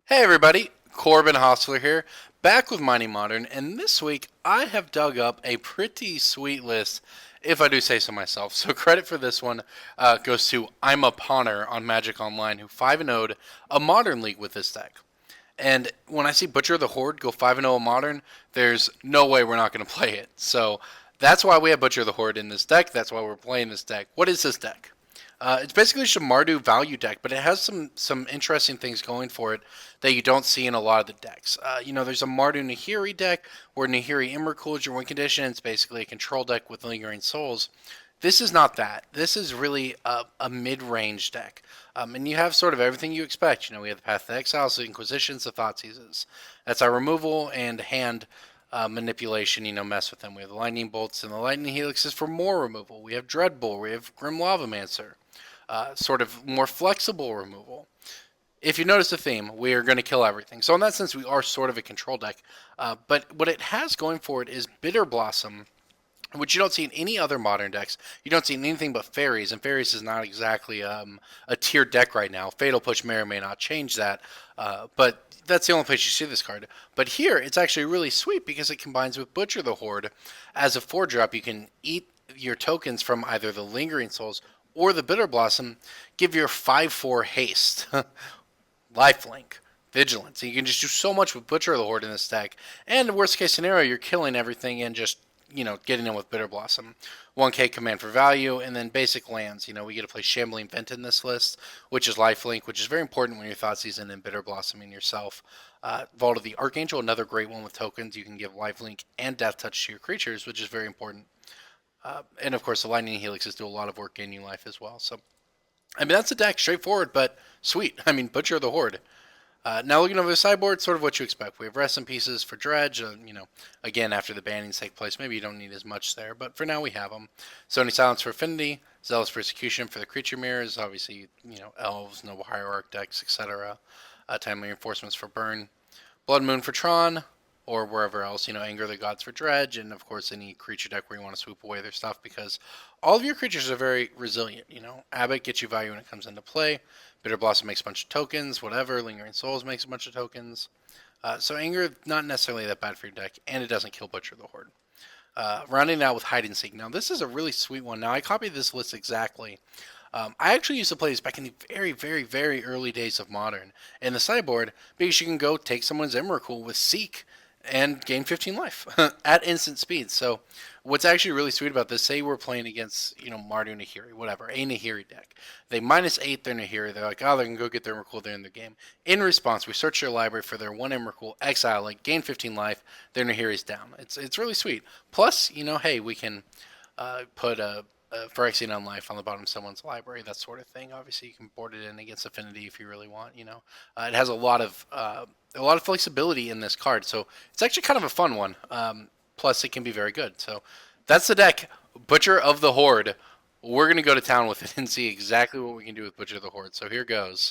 Hey everybody, Corbin Hostler here, back with Mighty Modern, and this week I have dug up a pretty sweet list, if I do say so myself. So credit for this one goes to I'm a Pawner on Magic Online, who 5-0'd a Modern League with this deck. And when I see Butcher the Horde go 5-0 a Modern, there's no way we're not going to play it. So that's why we have Butcher the Horde in this deck, that's why we're playing this deck. What is this deck? It's basically just a Mardu value deck, but it has some interesting things going for it that you don't see in a lot of the decks. There's a Mardu Nahiri deck where Nahiri Emrakul is your win condition. It's basically a control deck with Lingering Souls. This is not that. This is really a mid-range deck. And you have sort of everything you expect. We have the Path to Exile, the Inquisitions, the Thoughtseizes. That's our removal and hand manipulation, mess with them. We have the Lightning Bolts and the Lightning Helixes for more removal. We have Dreadbull. We have Grim Lavamancer. Sort of more flexible removal. If you notice the theme, we are going to kill everything. So in that sense, we are sort of a control deck. But what it has going for it is Bitter Blossom, which you don't see in any other modern decks. You don't see in anything but Fairies, and Fairies is not exactly a tiered deck right now. Fatal Push may or may not change that, but that's the only place you see this card. But here, it's actually really sweet because it combines with Butcher the Horde. As a 4-drop, you can eat your tokens from either the Lingering Souls or the Bitter Blossom, give your 5/4 haste, lifelink, vigilance. You can just do so much with Butcher the Horde in this deck. And in worst case scenario, you're killing everything and just, getting in with Bitter Blossom. 1k command for value, and then basic lands. We get to play Shambling Vent in this list, which is lifelink, which is very important when you're Thoughtseizing and Bitter Blossoming yourself. Vault of the Archangel, another great one with tokens. You can give lifelink and Death Touch to your creatures, which is very important. And of course, the Lightning Helixes do a lot of work gaining life as well. So, that's the deck, straightforward, but sweet. Butcher the Horde. Now looking over the sideboard, sort of what you expect. We have Rest in Pieces for Dredge. Again, after the bannings take place, maybe you don't need as much there, but for now we have them. Sony Silence for Affinity, Zealous Persecution for the Creature Mirrors, obviously, Elves, Noble Hierarch decks, etc. Timely Reinforcements for Burn. Blood Moon for Tron, or wherever else, Anger of the Gods for Dredge, and of course any creature deck where you want to swoop away their stuff, because all of your creatures are very resilient, Abbott gets you value when it comes into play, Bitter Blossom makes a bunch of tokens, whatever, Lingering Souls makes a bunch of tokens, so Anger, not necessarily that bad for your deck, and it doesn't kill Butcher the Horde. Rounding out with Hide and Seek. Now this is a really sweet one. Now I copied this list exactly. I actually used to play this back in the very, very, very early days of Modern in the sideboard, because you can go take someone's Emrakul with Seek and gain 15 life at instant speed. So what's actually really sweet about this, say we're playing against, Mardu Nahiri, whatever, a Nahiri deck. They -8 their Nahiri. They're like, oh, they can go get their Emrakul there in the game. In response, we search their library for their one Emrakul, exile it, gain 15 life, their Nahiri's down. It's really sweet. Plus, hey, we can put a Phyrexian on life on the bottom of someone's library, that sort of thing. Obviously, you can board it in against Affinity if you really want. It has a lot of flexibility in this card, so it's actually kind of a fun one. Plus, it can be very good. So that's the deck, Butcher of the Horde. We're gonna go to town with it and see exactly what we can do with Butcher of the Horde. So here goes.